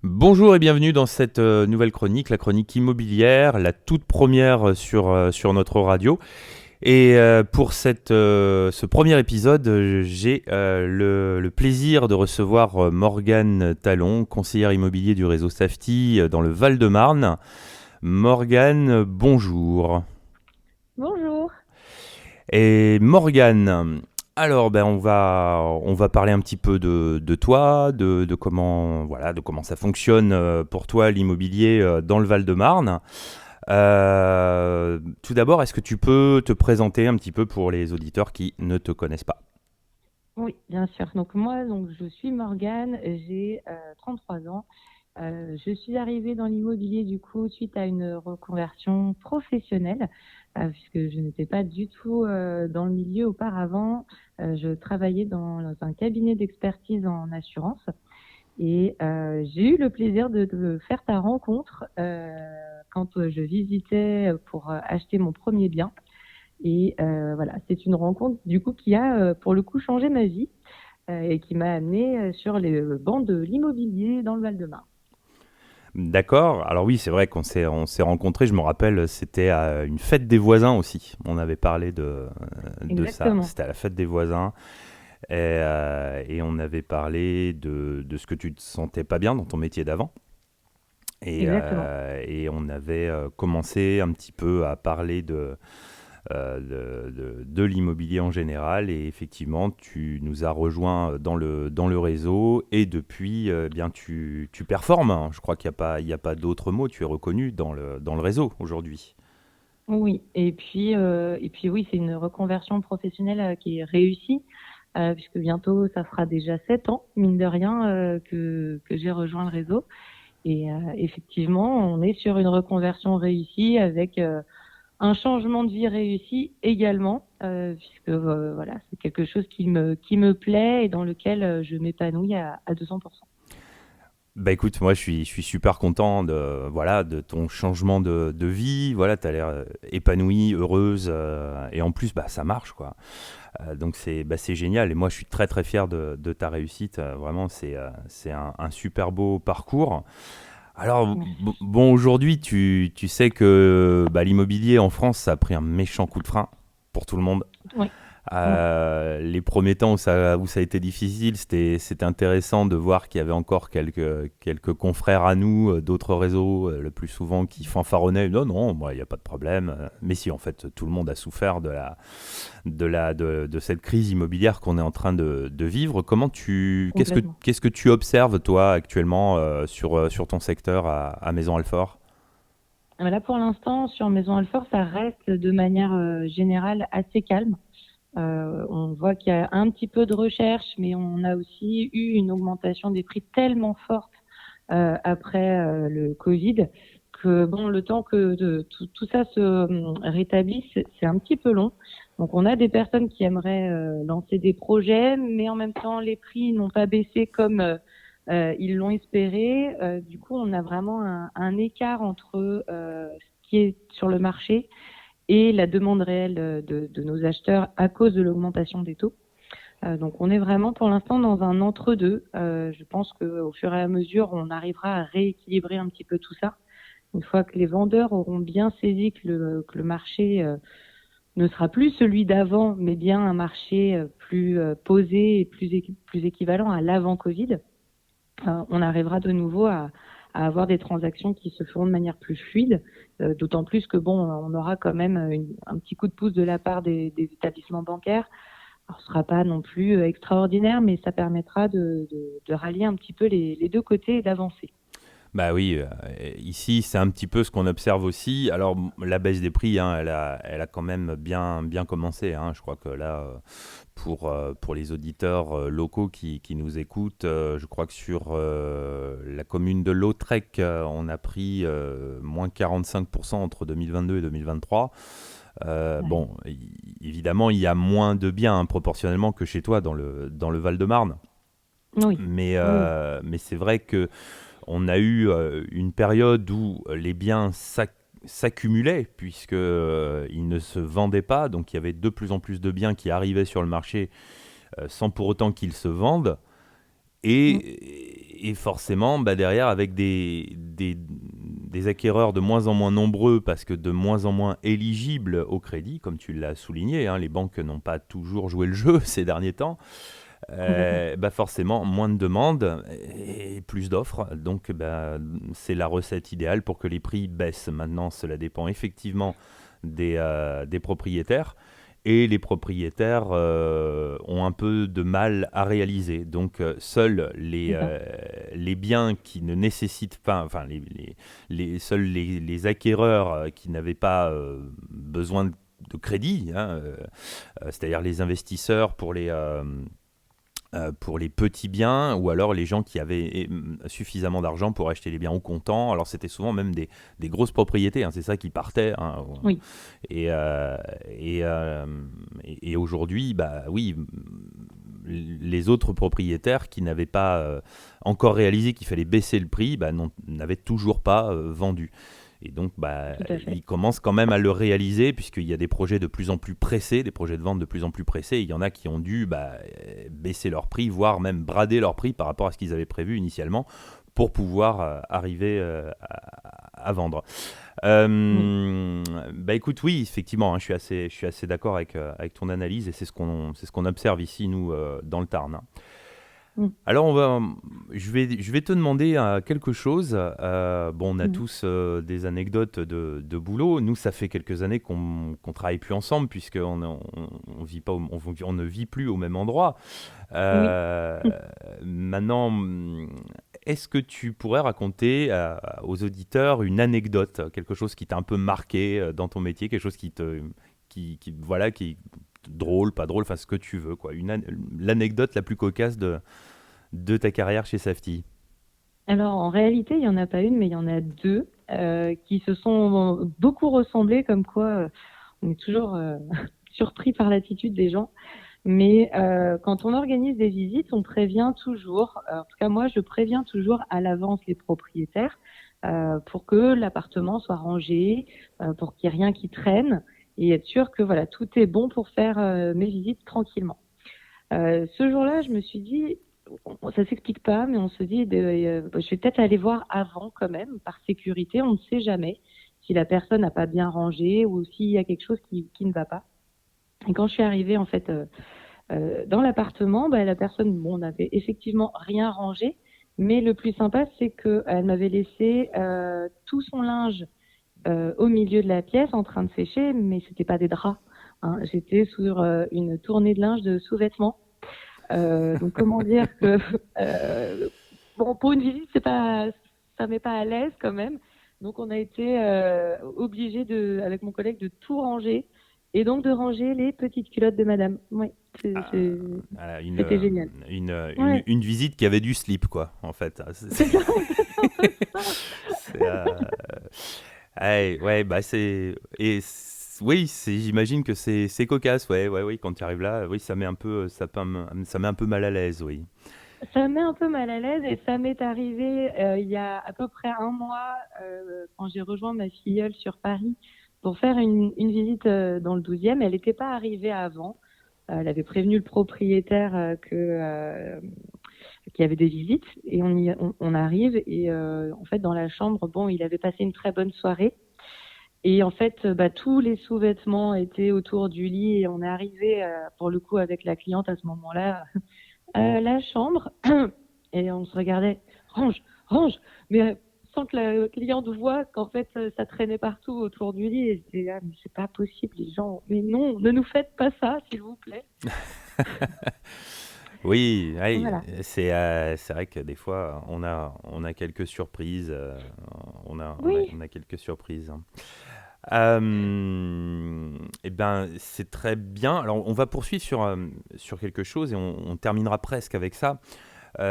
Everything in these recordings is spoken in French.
Bonjour et bienvenue dans cette nouvelle chronique, la chronique immobilière, la toute première sur notre radio. Et pour ce premier épisode, j'ai le plaisir de recevoir Morgane Talon, conseillère immobilier du réseau Safety dans le Val-de-Marne. Morgane, bonjour. Bonjour. Et Morgane, alors on va parler un petit peu de toi, de comment, voilà, de comment ça fonctionne pour toi l'immobilier dans le Val-de-Marne. Tout d'abord, est-ce que tu peux te présenter un petit peu pour les auditeurs qui ne te connaissent pas? Oui, bien sûr. Donc moi, je suis Morgane, j'ai 33 ans. Je suis arrivée dans l'immobilier du coup suite à une reconversion professionnelle, puisque je n'étais pas du tout dans le milieu auparavant. Je travaillais dans un cabinet d'expertise en assurance et j'ai eu le plaisir de faire ta rencontre quand je visitais pour acheter mon premier bien. Et voilà, c'est une rencontre du coup qui a pour le coup changé ma vie et qui m'a amenée sur les bancs de l'immobilier dans le Val-de-Marne. D'accord. Alors oui, c'est vrai qu'on s'est rencontrés. Je me rappelle, c'était à une fête des voisins aussi. On avait parlé de ça. Exactement, C'était à la fête des voisins. Et on avait parlé de ce que tu te sentais pas bien dans ton métier d'avant. exactement. Et on avait commencé un petit peu à parler de l'immobilier en général. Et effectivement, tu nous as rejoints dans le réseau. Et depuis, bien, tu performes, hein. Je crois qu'il n'y a pas d'autre mot. Tu es reconnu dans le réseau aujourd'hui. Oui, et puis oui, c'est une reconversion professionnelle qui est réussie, puisque bientôt ça fera déjà 7 ans, mine de rien, que j'ai rejoint le réseau. Et effectivement, on est sur une reconversion réussie avec un changement de vie réussi également, puisque voilà, c'est quelque chose qui me plaît et dans lequel je m'épanouis à 200%. Bah écoute, moi je suis super content de ton changement de vie. Voilà, tu as l'air épanouie, heureuse, et en plus, bah, ça marche, quoi. Donc c'est génial. Et moi, je suis très très fier de ta réussite. Vraiment, c'est un super beau parcours. Alors, Merci. bon, aujourd'hui, tu sais que bah, l'immobilier en France, ça a pris un méchant coup de frein pour tout le monde. Oui, oui, Les premiers temps où ça a été difficile, c'était intéressant de voir qu'il y avait encore quelques confrères à nous, d'autres réseaux, le plus souvent qui fanfaronnaient. Non, non, moi, il n'y a pas de problème. Mais si, en fait, tout le monde a souffert de cette crise immobilière qu'on est en train de vivre. complètement. Qu'est-ce que tu observes, toi, actuellement, sur ton secteur à Maison Alfort? Là, pour l'instant, sur Maison Alfort, ça reste de manière générale assez calme. On voit qu'il y a un petit peu de recherche, mais on a aussi eu une augmentation des prix tellement forte après le Covid que bon, le temps que tout ça se rétablisse, c'est un petit peu long. Donc on a des personnes qui aimeraient lancer des projets, mais en même temps les prix n'ont pas baissé comme ils l'ont espéré. Du coup, on a vraiment un écart entre ce qui est sur le marché et la demande réelle de nos acheteurs à cause de l'augmentation des taux. Donc on est vraiment pour l'instant dans un entre-deux. Je pense qu'au fur et à mesure, on arrivera à rééquilibrer un petit peu tout ça. Une fois que les vendeurs auront bien saisi que le marché ne sera plus celui d'avant, mais bien un marché plus posé et plus équivalent à l'avant-Covid, on arrivera de nouveau à avoir des transactions qui se feront de manière plus fluide, d'autant plus que bon, on aura quand même un petit coup de pouce de la part des établissements bancaires. Alors, ce sera pas non plus extraordinaire, mais ça permettra de rallier un petit peu les deux côtés et d'avancer. Bah oui, ici c'est un petit peu ce qu'on observe aussi. Alors la baisse des prix, hein, elle a quand même bien commencé, hein. Je crois que là, pour les auditeurs locaux qui nous écoutent, je crois que sur la commune de Lautrec, on a pris moins 45% entre 2022 et 2023. Ouais. Bon, évidemment, il y a moins de biens, hein, proportionnellement que chez toi dans le Val-de-Marne. Oui, Mais, oui, oui. mais c'est vrai que on a eu une période où les biens s'accumulaient puisque ils ne se vendaient pas, donc il y avait de plus en plus de biens qui arrivaient sur le marché sans pour autant qu'ils se vendent. Mm. Et et forcément, bah, derrière, avec des acquéreurs de moins en moins nombreux parce que de moins en moins éligibles au crédit, comme tu l'as souligné, hein, les banques n'ont pas toujours joué le jeu ces derniers temps. Complètement. Bah forcément, moins de demandes et plus d'offres. Donc, bah, c'est la recette idéale pour que les prix baissent. Maintenant, cela dépend effectivement des propriétaires. Et les propriétaires ont un peu de mal à réaliser. Donc, seuls C'est ça. les biens qui ne nécessitent pas, enfin, seuls les acquéreurs qui n'avaient pas besoin de crédit, hein, c'est-à-dire les investisseurs pour les petits biens, ou alors les gens qui avaient suffisamment d'argent pour acheter les biens au comptant. Alors c'était souvent même des grosses propriétés, hein, c'est ça qui partait, hein. Oui, Et, euh, et, euh, et aujourd'hui, bah oui, les autres propriétaires qui n'avaient pas encore réalisé qu'il fallait baisser le prix, bah, n'avaient toujours pas vendu. Et donc, bah, tout à fait. ils commencent quand même à le réaliser, puisqu'il y a des projets de plus en plus pressés, des projets de vente de plus en plus pressés. Et il y en a qui ont dû baisser leur prix, voire même brader leur prix par rapport à ce qu'ils avaient prévu initialement, pour pouvoir arriver à vendre. Oui. Bah écoute, oui, effectivement, hein, je suis assez d'accord avec ton analyse, et c'est ce qu'on observe ici, nous, dans le Tarn, hein. Mm. Alors, je vais te demander quelque chose. Bon, on a Mhm. tous des anecdotes de boulot. Nous, ça fait quelques années qu'on travaille plus ensemble, puisqu'on on vit pas, on ne vit plus au même endroit. Oui. Euh, Maintenant, est-ce que tu pourrais raconter aux auditeurs une anecdote, quelque chose qui t'a un peu marqué dans ton métier, quelque chose voilà, qui est drôle, pas drôle, enfin ce que tu veux, quoi. L'anecdote la plus cocasse de ta carrière chez Safety. Alors, en réalité, il n'y en a pas une, mais il y en a deux qui se sont beaucoup ressemblés, comme quoi on est toujours surpris par l'attitude des gens. Mais quand on organise des visites, on prévient toujours, en tout cas moi, je préviens toujours à l'avance les propriétaires pour que l'appartement soit rangé, pour qu'il n'y ait rien qui traîne et être sûr que voilà, tout est bon pour faire mes visites tranquillement. Ce jour-là, je me suis dit, ça s'explique pas, mais on se dit, je vais peut-être aller voir avant quand même, par sécurité. On ne sait jamais si la personne n'a pas bien rangé ou s'il y a quelque chose qui ne va pas. Et quand je suis arrivée en fait dans l'appartement, bah, la personne, bon, n'avait effectivement rien rangé, mais le plus sympa, c'est qu'elle m'avait laissé tout son linge au milieu de la pièce en train de sécher, mais c'était pas des draps, hein. J'étais sur une tournée de linge de sous-vêtements. Donc comment dire que bon, pour une visite, c'est pas, ça met pas à l'aise quand même. Donc on a été obligé avec mon collègue de tout ranger et donc de ranger les petites culottes de madame. Oui, Voilà, c'était génial. Ouais, une visite qui avait du slip, quoi, en fait. c'est ça, c'est un peu ça. C'est, ouais, ouais, bah oui, j'imagine que c'est cocasse, ouais, ouais, oui, quand tu arrives là, oui, ça met un peu, ça met un peu mal à l'aise, oui. Ça me met un peu mal à l'aise et ça m'est arrivé il y a à peu près un mois quand j'ai rejoint ma filleule sur Paris pour faire une visite dans le 12e. Elle n'était pas arrivée avant. Elle avait prévenu le propriétaire qu'il y avait des visites et on arrive et en fait dans la chambre, bon, il avait passé une très bonne soirée et en fait bah, tous les sous-vêtements étaient autour du lit et on est arrivé pour le coup avec la cliente à ce moment-là la chambre et on se regardait, range, range, mais sans que la cliente voie qu'en fait ça traînait partout autour du lit. Et j'étais là, mais c'est pas possible, les gens. Mais non, ne nous faites pas ça, s'il vous plaît. Oui, oui, Voilà. c'est vrai que des fois, on a quelques surprises, Oui, on a quelques surprises, hein. Eh ben, c'est très bien. Alors, on va poursuivre sur quelque chose, et on terminera presque avec ça. oui,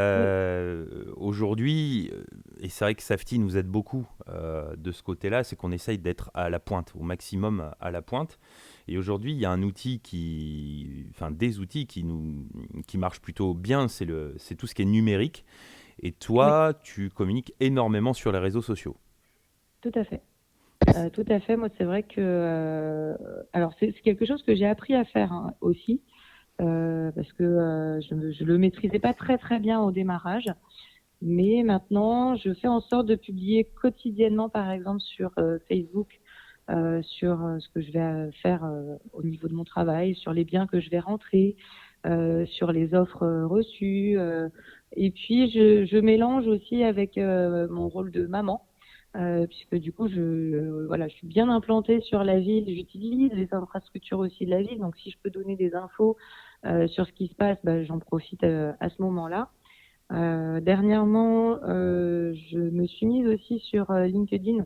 Aujourd'hui, et c'est vrai que Safety nous aide beaucoup de ce côté-là, c'est qu'on essaye d'être à la pointe, au maximum à la pointe. Et aujourd'hui, il y a un outil enfin des outils qui marchent plutôt bien, c'est tout ce qui est numérique. Et oui, toi, tu communiques énormément sur les réseaux sociaux. tout à fait. Tout à fait. Moi, c'est vrai que, alors c'est quelque chose que j'ai appris à faire hein, aussi, parce que je le maîtrisais pas très très bien au démarrage. Mais maintenant, je fais en sorte de publier quotidiennement, par exemple, sur Facebook, sur ce que je vais faire au niveau de mon travail, sur les biens que je vais rentrer, sur les offres reçues. Et puis, je mélange aussi avec mon rôle de maman, puisque du coup, voilà, je suis bien implantée sur la ville. J'utilise les infrastructures aussi de la ville. Donc, si je peux donner des infos sur ce qui se passe, bah, j'en profite à ce moment-là. Dernièrement, je me suis mise aussi sur LinkedIn,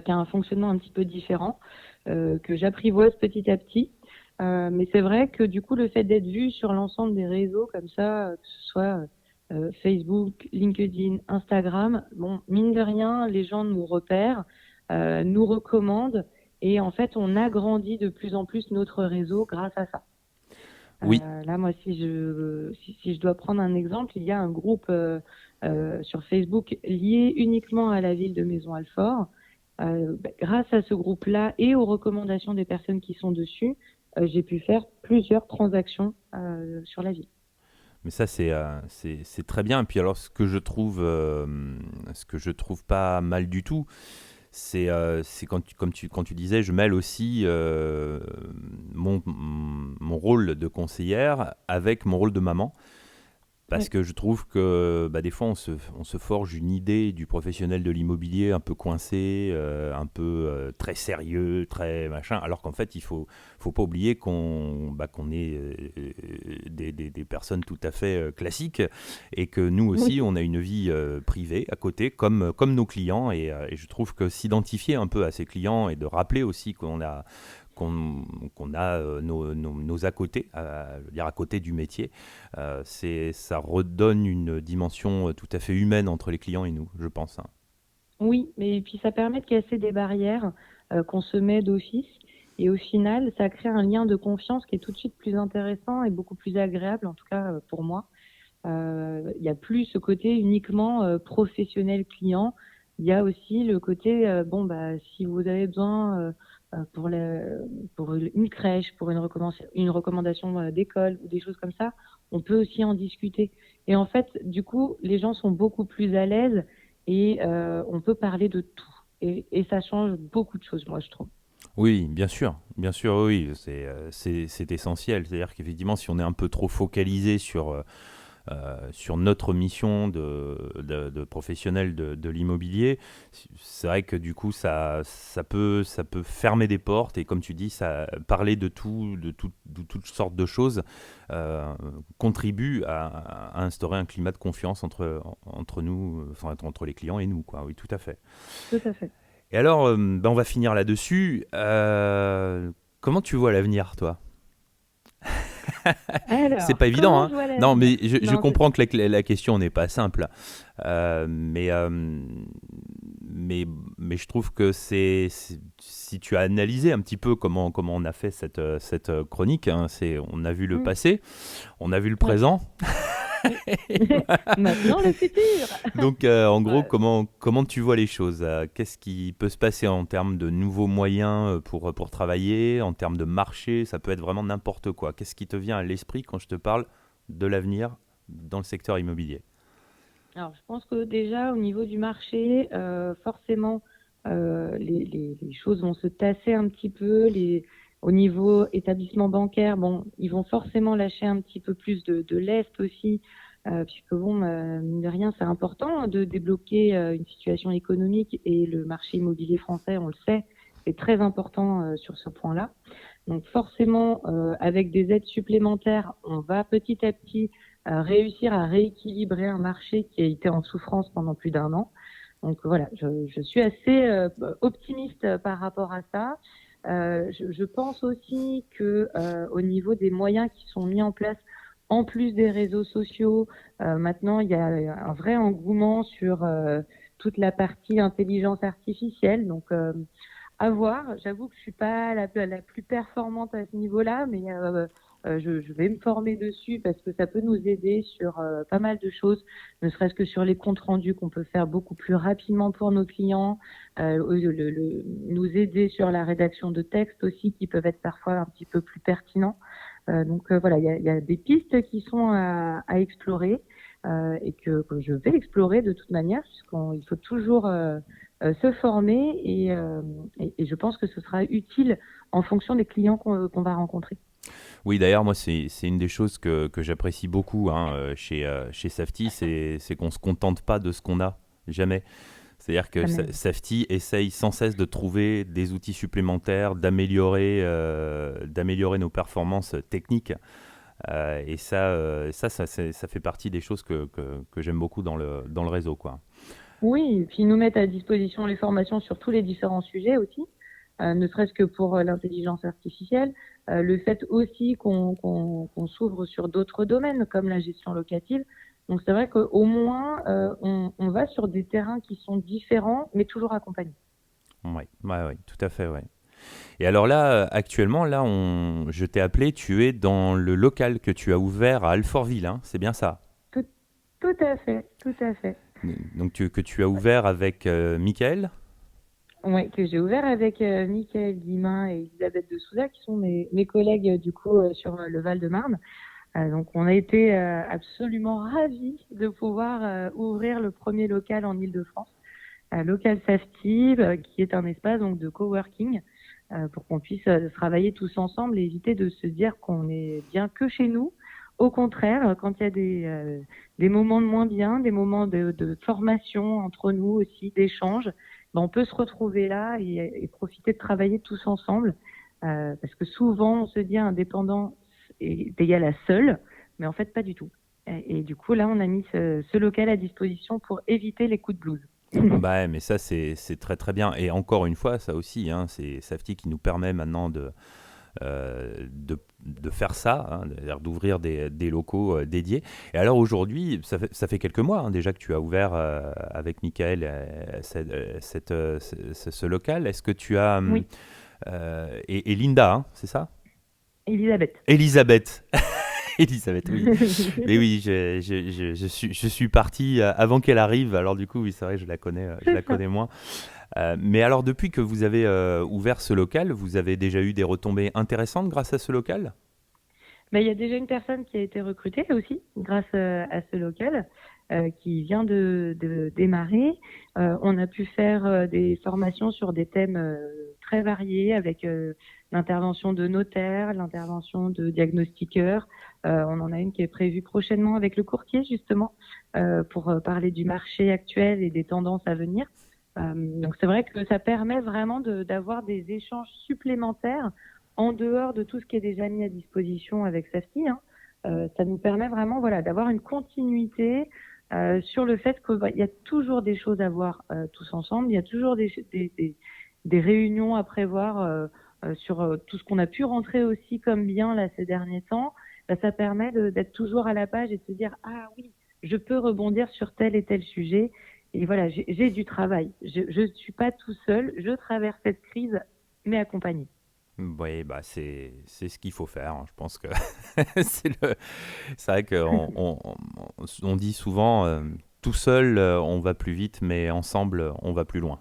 qui a un fonctionnement un petit peu différent, que j'apprivoise petit à petit. Mais c'est vrai que du coup, le fait d'être vu sur l'ensemble des réseaux comme ça, que ce soit Facebook, LinkedIn, Instagram, bon, mine de rien, les gens nous repèrent, nous recommandent, et en fait, on agrandit de plus en plus notre réseau grâce à ça. Oui, Là, moi, si je dois prendre un exemple, il y a un groupe sur Facebook lié uniquement à la ville de Maisons-Alfort. Grâce à ce groupe-là et aux recommandations des personnes qui sont dessus, j'ai pu faire plusieurs transactions sur la ville. mais ça c'est très bien. Et puis alors ce que je trouve pas mal du tout, c'est quand tu disais, je mêle aussi mon rôle de conseillère avec mon rôle de maman. Parce Oui, que je trouve que bah, des fois on se forge une idée du professionnel de l'immobilier un peu coincé, un peu très sérieux, très machin, alors qu'en fait faut pas oublier qu'on est des personnes tout à fait classiques et que nous aussi oui, on a une vie privée à côté comme nos clients et je trouve que s'identifier un peu à ses clients et de rappeler aussi qu'on a nos à côté, je veux dire à côté du métier, ça redonne une dimension tout à fait humaine entre les clients et nous, je pense, hein. oui, mais puis ça permet de casser des barrières qu'on se met d'office. Et au final, ça crée un lien de confiance qui est tout de suite plus intéressant et beaucoup plus agréable, en tout cas pour moi. Il n'y a plus ce côté uniquement professionnel client. Il y a aussi le côté, bon, bah, si vous avez besoin pour, pour une crèche, pour une recommandation d'école ou des choses comme ça, on peut aussi en discuter. Et en fait, du coup, les gens sont beaucoup plus à l'aise et on peut parler de tout. Et ça change beaucoup de choses, moi, je trouve. Oui, bien sûr, oui, c'est essentiel. C'est-à-dire qu'effectivement, si on est un peu trop focalisé sur notre mission de professionnel de l'immobilier, c'est vrai que du coup, ça peut fermer des portes et comme tu dis, ça, parler de toutes sortes de choses contribue à instaurer un climat de confiance entre nous, enfin, entre les clients et nous, quoi. Oui, tout à fait. Tout à fait. Et alors, ben, on va finir là-dessus. Comment tu vois l'avenir, toi? C'est pas Alors, évident, comment hein. je vois Non, l'avenir? mais je Non, comprends que la question n'est pas simple. Euh, mais, euh, mais je trouve que si tu as analysé un petit peu comment on a fait cette chronique, hein, on a vu le hmm, passé, on a vu le ouais, présent. oui. Maintenant, le futur. Donc, en gros, Ouais. comment tu vois les choses? Qu'est-ce qui peut se passer en termes de nouveaux moyens pour travailler, en termes de marché? Ça peut être vraiment n'importe quoi. Qu'est-ce qui te vient à l'esprit quand je te parle de l'avenir dans le secteur immobilier? Alors, je pense que déjà, au niveau du marché, forcément, les choses vont se tasser un petit peu. Au niveau établissement bancaire, bon, ils vont forcément lâcher un petit peu plus de lest aussi, puisque bon, mine de rien, c'est important de débloquer une situation économique et le marché immobilier français, on le sait, c'est très important sur ce point-là. Donc forcément, avec des aides supplémentaires, on va petit à petit réussir à rééquilibrer un marché qui a été en souffrance pendant plus d'un an. Donc voilà, je suis assez optimiste par rapport à ça. Je pense aussi que au niveau des moyens qui sont mis en place, en plus des réseaux sociaux, maintenant il y a un vrai engouement sur toute la partie intelligence artificielle. Donc à voir. J'avoue que je suis pas la plus performante à ce niveau-là, mais je vais me former dessus parce que ça peut nous aider sur pas mal de choses, ne serait-ce que sur les comptes rendus qu'on peut faire beaucoup plus rapidement pour nos clients, nous aider sur la rédaction de textes aussi qui peuvent être parfois un petit peu plus pertinents. Donc voilà, il y a des pistes qui sont à explorer. et que je vais explorer de toute manière, puisqu'il faut toujours se former et je pense que ce sera utile en fonction des clients qu'on va rencontrer. Oui, d'ailleurs, moi, c'est une des choses que j'apprécie beaucoup hein, chez Safety, c'est qu'on ne se contente pas de ce qu'on a, jamais. C'est-à-dire que Jamais. Safety essaye sans cesse de trouver des outils supplémentaires, d'améliorer nos performances techniques. Et ça fait partie des choses que j'aime beaucoup dans le réseau, quoi. Oui, et puis ils nous mettent à disposition les formations sur tous les différents sujets aussi, ne serait-ce que pour l'intelligence artificielle, le fait aussi qu'on s'ouvre sur d'autres domaines comme la gestion locative. Donc c'est vrai qu'au moins on va sur des terrains qui sont différents mais toujours accompagnés. Ouais, ouais, ouais, tout à fait, ouais. Et alors là, actuellement, je t'ai appelé, tu es dans le local que tu as ouvert à Alfortville, hein, c'est bien ça. Tout, tout à fait, tout à fait. Donc que tu as ouvert avec Michael. Ouais, que j'ai ouvert avec Mickaël Guimin et Elisabeth de Souza, qui sont mes collègues du coup sur le Val-de-Marne. Donc on a été absolument ravis de pouvoir ouvrir le premier local en Île-de-France, Local Safety, qui est un espace donc de coworking pour qu'on puisse travailler tous ensemble et éviter de se dire qu'on est bien que chez nous. Au contraire, quand il y a des moments de moins bien, des moments de formation entre nous aussi, d'échange, ben, on peut se retrouver là et profiter de travailler tous ensemble. Parce que souvent, on se dit indépendant est égal à seul, mais en fait, pas du tout. Et du coup, là, on a mis ce local à disposition pour éviter les coups de blues. Bah ouais, mais ça c'est très très bien. Et encore une fois, ça aussi, hein, c'est Safety qui nous permet maintenant de faire ça, hein, c'est-à-dire d'ouvrir des locaux dédiés. Et alors aujourd'hui, ça fait quelques mois hein, déjà que tu as ouvert avec Michael ce local. Est-ce que tu as... Oui, et Linda, hein, c'est ça? Elisabeth. Elisabeth. Elisabeth, oui. Mais oui, je suis parti avant qu'elle arrive. Alors du coup, oui, c'est vrai, je la C'est ça. connais moins. Mais alors, depuis que vous avez ouvert ce local, vous avez déjà eu des retombées intéressantes grâce à ce local? Mais il y a déjà une personne qui a été recrutée aussi grâce à ce local qui vient de démarrer. On a pu faire des formations sur des thèmes très variés avec l'intervention de notaires, l'intervention de diagnostiqueurs. On en a une qui est prévue prochainement avec le courtier justement pour parler du marché actuel et des tendances à venir. Donc c'est vrai que ça permet vraiment d'avoir des échanges supplémentaires en dehors de tout ce qui est déjà mis à disposition avec Safety, hein. Ça nous permet vraiment voilà, d'avoir une continuité sur le fait qu'il y a toujours des choses à voir tous ensemble, il y a toujours des réunions à prévoir sur tout ce qu'on a pu rentrer aussi comme bien là, ces derniers temps. Bah, ça permet d'être toujours à la page et de se dire « Ah oui, je peux rebondir sur tel et tel sujet ». Et voilà, j'ai du travail. Je ne suis pas tout seul, je traverse cette crise, mais accompagné. Oui, bah c'est ce qu'il faut faire, hein. Je pense que c'est vrai qu'on on dit souvent tout seul on va plus vite, mais ensemble on va plus loin.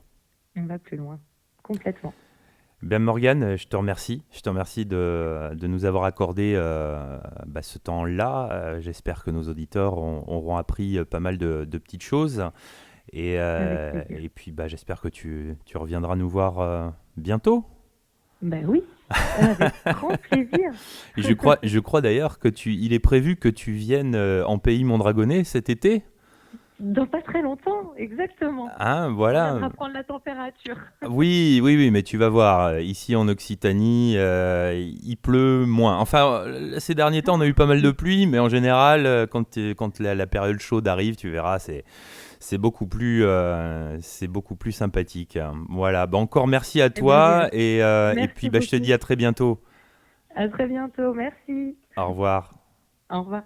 On va plus loin, complètement. Bien Morgane, je te remercie. Je te remercie de nous avoir accordé ce temps-là. J'espère que nos auditeurs auront appris pas mal de petites choses. Avec plaisir. Et puis j'espère que tu reviendras nous voir bientôt. Ben oui, avec grand plaisir. Et je crois d'ailleurs il est prévu que tu viennes en pays Mondragonais cet été. Dans pas très longtemps, exactement. Hein, On voilà. viendra prendre la température. Oui, oui, oui, mais tu vas voir, ici en Occitanie, il pleut moins. Enfin, ces derniers temps, on a eu pas mal de pluie, mais en général, quand la période chaude arrive, tu verras, c'est beaucoup plus sympathique. Voilà, encore merci à Eh bien, toi et puis merci je te dis beaucoup. à très bientôt. À très bientôt. Merci. Au revoir. Au revoir.